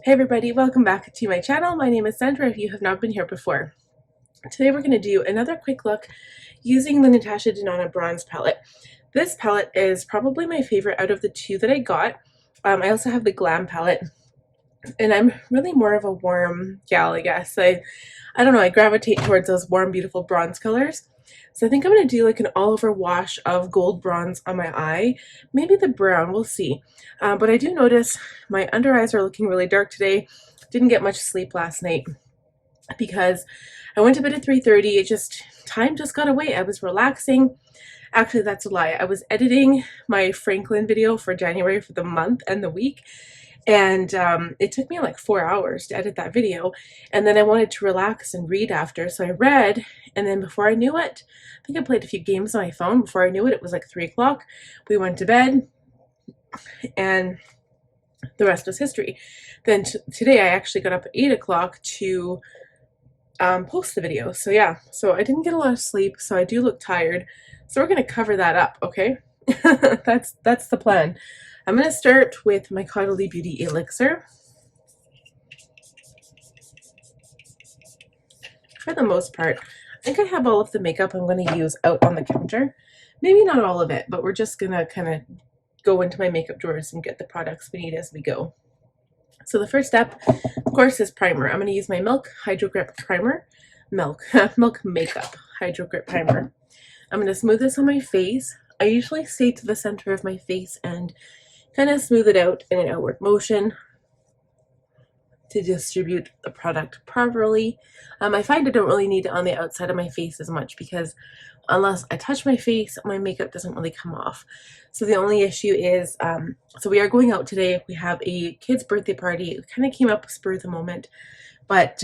Hey everybody, welcome back to my channel. My name is Sandra if you have not been here before. Today we're going to do another quick look using the Natasha Denona bronze palette. This palette is probably my favorite out of the two that I got. I also have the Glam palette, and I'm really more of a warm gal, I guess. I don't know, I gravitate towards those warm, beautiful bronze colors. So I think I'm going to do like an all-over wash of gold bronze on my eye. Maybe the brown, we'll see. But I do notice my under eyes are looking really dark today. Didn't get much sleep last night because I went to bed at 3:30. Time just got away. I was relaxing. Actually, that's a lie. I was editing my Franklin video for January for the month and the week, and it took me like 4 hours to edit that video, and then I wanted to relax and read after, so I read, and then before I knew it, I think I played a few games on my phone. Before I knew it, it was like 3 o'clock. We went to bed, and the rest was history. Then today I actually got up at 8 o'clock to post the video. So yeah, so I didn't get a lot of sleep, so I do look tired. So we're going to cover that up, okay? that's the plan. I'm going to start with my Caudal Beauty Elixir. For the most part, I think I have all of the makeup I'm going to use out on the counter. Maybe not all of it, but we're just going to kind of go into my makeup drawers and get the products we need as we go. So the first step, of course, is primer. I'm going to use my Milk Hydrogrip Primer. Milk Makeup Hydrogrip Primer. I'm going to smooth this on my face. I usually stay to the center of my face and kind of smooth it out in an outward motion to distribute the product properly. I find I don't really need it on the outside of my face as much because unless I touch my face, my makeup doesn't really come off. So the only issue is, so we are going out today. We have a kid's birthday party. It kind of came up spur of the moment. But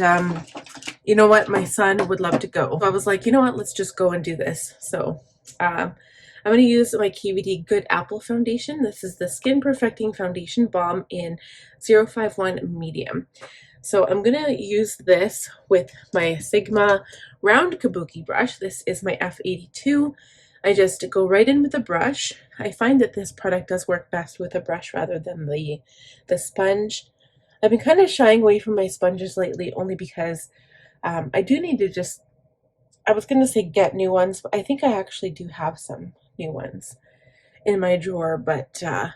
you know what? My son would love to go. So I was like, you know what? Let's just go and do this. So I'm going to use my KVD Good Apple Foundation. This is the Skin Perfecting Foundation Balm in 051 Medium. So I'm going to use this with my Sigma Round Kabuki brush. This is my F82. I just go right in with a brush. I find that this product does work best with a brush rather than the sponge. I've been kind of shying away from my sponges lately only because I do need to just, I was going to say get new ones, but I think I actually do have some new ones in my drawer, but I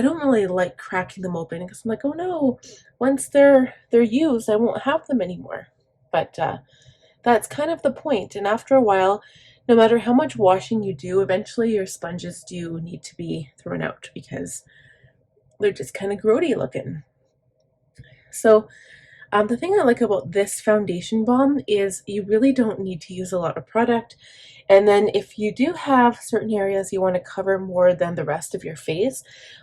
don't really like cracking them open because I'm like, oh no, once they're used, I won't have them anymore. But that's kind of the point. And after a while, no matter how much washing you do, eventually your sponges do need to be thrown out because they're just kind of grody looking. So the thing I like about this foundation balm is you really don't need to use a lot of product. And then if you do have certain areas you want to cover more than the rest of your face,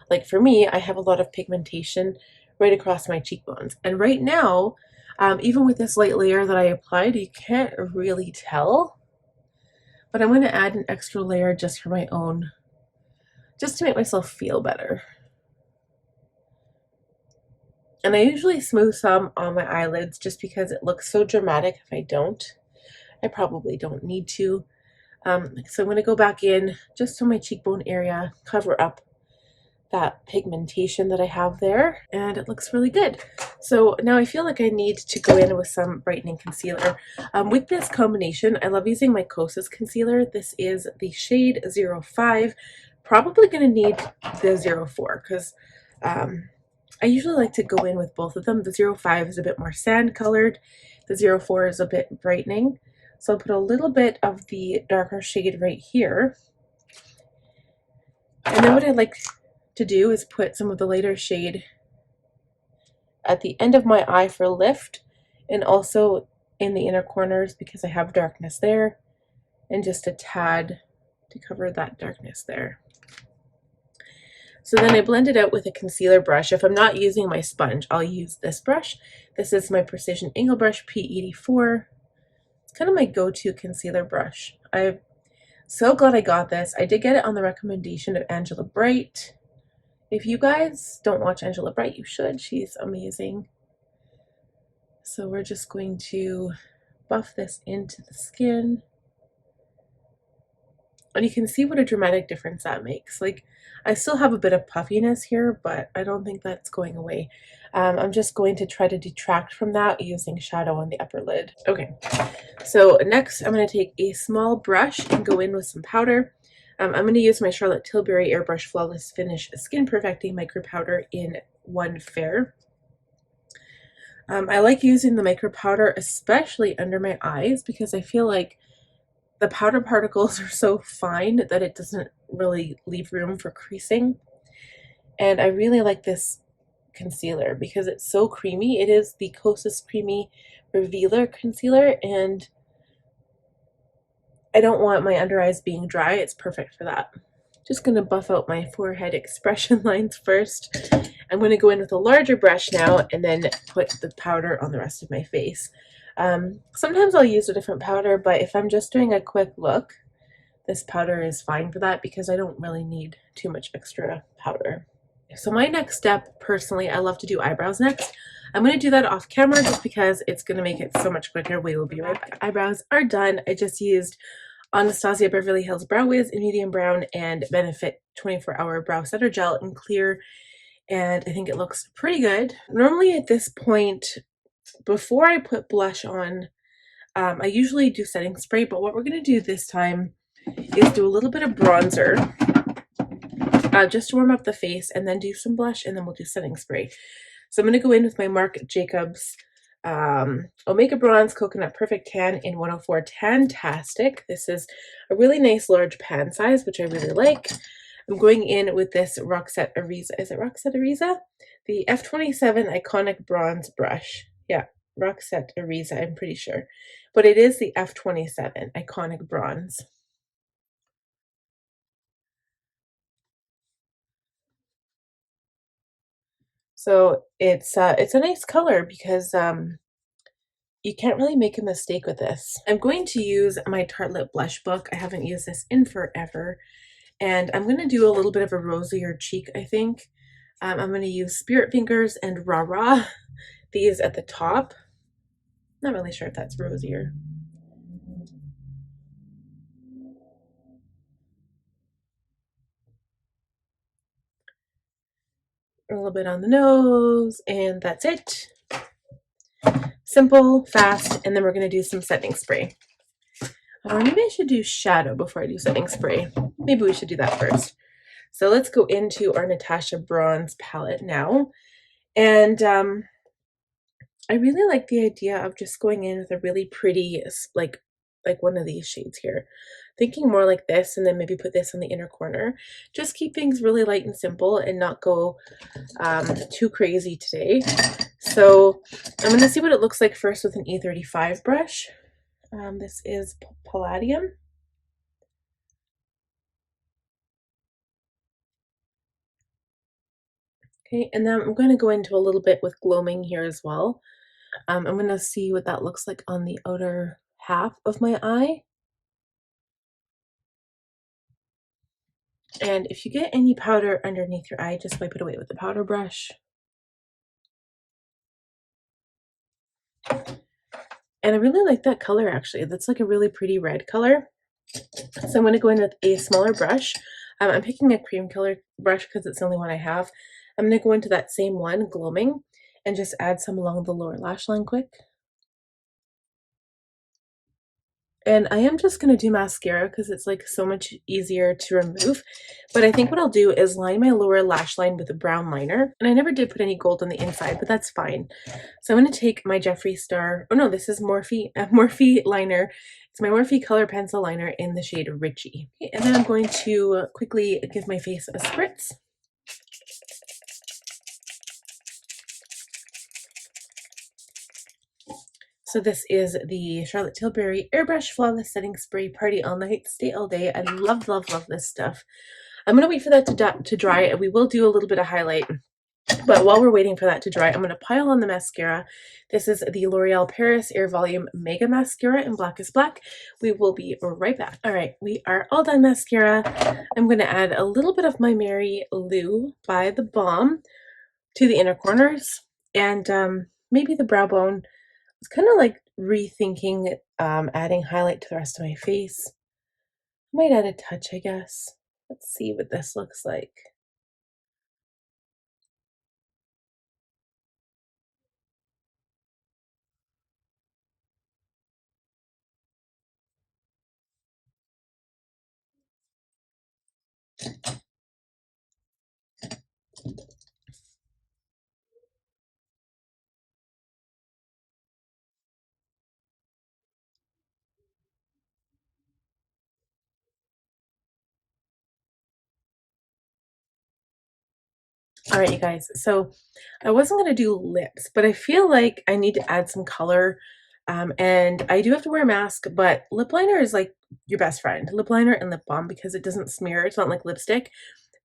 like for me, I have a lot of pigmentation right across my cheekbones. And right now, even with this light layer that I applied, you can't really tell. But I'm going to add an extra layer just for my own, just to make myself feel better. And I usually smooth some on my eyelids just because it looks so dramatic if I don't. I probably don't need to. So I'm going to go back in just to my cheekbone area, cover up that pigmentation that I have there, and it looks really good. So now I feel like I need to go in with some brightening concealer. With this combination, I love using my Kosas concealer. This is the shade 05. Probably going to need the 04 because I usually like to go in with both of them. The 05 is a bit more sand colored. The 04 is a bit brightening. So I'll put a little bit of the darker shade right here. And then what I like to do is put some of the lighter shade at the end of my eye for lift, and also in the inner corners because I have darkness there, and just a tad to cover that darkness there. So then I blend it out with a concealer brush. If I'm not using my sponge, I'll use this brush. This is my Precision Angle Brush P84. It's kind of my go-to concealer brush. I'm so glad I got this. I did get it on the recommendation of Angela Bright. If you guys don't watch Angela Bright, you should. She's amazing. So we're just going to buff this into the skin. And you can see what a dramatic difference that makes. Like, I still have a bit of puffiness here, but I don't think that's going away. I'm just going to try to detract from that using shadow on the upper lid. Okay, so next I'm going to take a small brush and go in with some powder. I'm going to use my Charlotte Tilbury Airbrush Flawless Finish Skin Perfecting Micro Powder in 1 Fair. I like using the micro powder, especially under my eyes, because I feel like the powder particles are so fine that it doesn't really leave room for creasing. And I really like this concealer because it's so creamy. It is the Kosas Creamy Revealer Concealer, and I don't want my under eyes being dry. It's perfect for that. Just going to buff out my forehead expression lines first. I'm going to go in with a larger brush now and then put the powder on the rest of my face. Sometimes I'll use a different powder, but if I'm just doing a quick look, this powder is fine for that because I don't really need too much extra powder. So my next step, personally, I love to do eyebrows next. I'm going to do that off camera just because it's going to make it so much quicker. We will be right back. Eyebrows are done. I just used Anastasia Beverly Hills Brow Wiz in medium brown and Benefit 24-hour brow setter gel in clear, and I think it looks pretty good. Normally at this point, before I put blush on, I usually do setting spray, but what we're going to do this time is do a little bit of bronzer just to warm up the face, and then do some blush, and then we'll do setting spray. So I'm going to go in with my Marc Jacobs Omega Bronze Coconut Perfect Tan in 104 Tan-Tastic. This is a really nice large pan size, which I really like. I'm going in with this Roxette Ariza. Is it Roxette Ariza? The F27 Iconic Bronze Brush. Yeah, Roxette Ariza, I'm pretty sure. But it is the F27 Iconic Bronze. So it's a nice color because you can't really make a mistake with this. I'm going to use my Tartelette blush book. I haven't used this in forever. And I'm going to do a little bit of a rosier cheek, I think. I'm going to use Spirit Fingers and Rah Rah, these at the top. Not really sure if that's rosier. A little bit on the nose, and that's it. Simple, fast, and then we're going to do some setting spray. Maybe I should do shadow before I do setting spray. Maybe we should do that first. So let's go into our Natasha Bronze palette now. And I really like the idea of just going in with a really pretty, like one of these shades here. Thinking more like this, and then maybe put this on the inner corner. Just keep things really light and simple and not go too crazy today. So I'm going to see what it looks like first with an E35 brush. This is Palladium. Okay, and then I'm going to go into a little bit with gloaming here as well. I'm going to see what that looks like on the outer half of my eye. And if you get any powder underneath your eye, just wipe it away with the powder brush. And I really like that color, actually. That's like a really pretty red color. So I'm going to go in with a smaller brush. I'm picking a cream color brush because it's the only one I have. I'm going to go into that same one, gloaming, and just add some along the lower lash line quick. And I am just going to do mascara because it's like so much easier to remove. But I think what I'll do is line my lower lash line with a brown liner. And I never did put any gold on the inside, but that's fine. So I'm going to take my Jeffree Star, oh no, this is Morphe liner. It's my Morphe color pencil liner in the shade Richie. Okay, and then I'm going to quickly give my face a spritz. So this is the Charlotte Tilbury Airbrush Flawless Setting Spray Party All Night, Stay All Day. I love, love, love this stuff. I'm going to wait for that to dry, and we will do a little bit of highlight. But while we're waiting for that to dry, I'm going to pile on the mascara. This is the L'Oreal Paris Air Volume Mega Mascara in Black is Black. We will be right back. All right, we are all done mascara. I'm going to add a little bit of my Mary Lou by the Balm to the inner corners, and maybe the brow bone. It's kind of like rethinking adding highlight to the rest of my face. Might add a touch, I guess. Let's see what this looks like. All right, you guys. So I wasn't going to do lips, but I feel like I need to add some color. And I do have to wear a mask, but lip liner is like your best friend. Lip liner and lip balm because it doesn't smear. It's not like lipstick.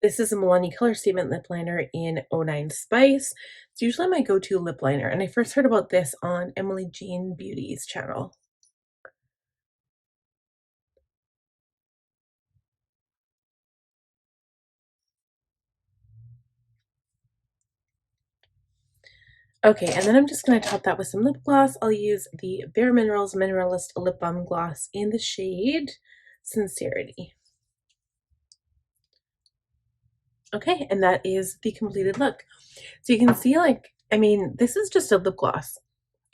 This is a Milani Color Statement lip liner in 09 Spice. It's usually my go-to lip liner, and I first heard about this on Emily Jean Beauty's channel. Okay, and then I'm just going to top that with some lip gloss. I'll use the Bare Minerals Mineralist Lip Balm Gloss in the shade Sincerity. Okay, and that is the completed look. So you can see, like, I mean, this is just a lip gloss.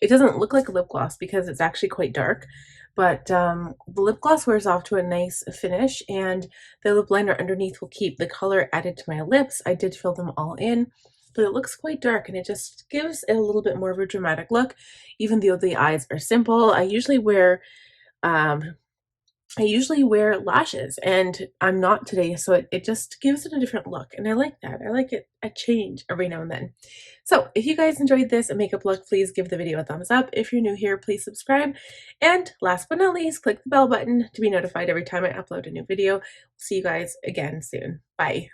It doesn't look like a lip gloss because it's actually quite dark, but the lip gloss wears off to a nice finish, and the lip liner underneath will keep the color added to my lips. I did fill them all in, but it looks quite dark, and it just gives it a little bit more of a dramatic look, even though the eyes are simple. Um, I usually wear lashes, and I'm not today, so it just gives it a different look, and I like that. I like it a change every now and then. So if you guys enjoyed this makeup look, please give the video a thumbs up. If you're new here, please subscribe. And last but not least, click the bell button to be notified every time I upload a new video. See you guys again soon. Bye.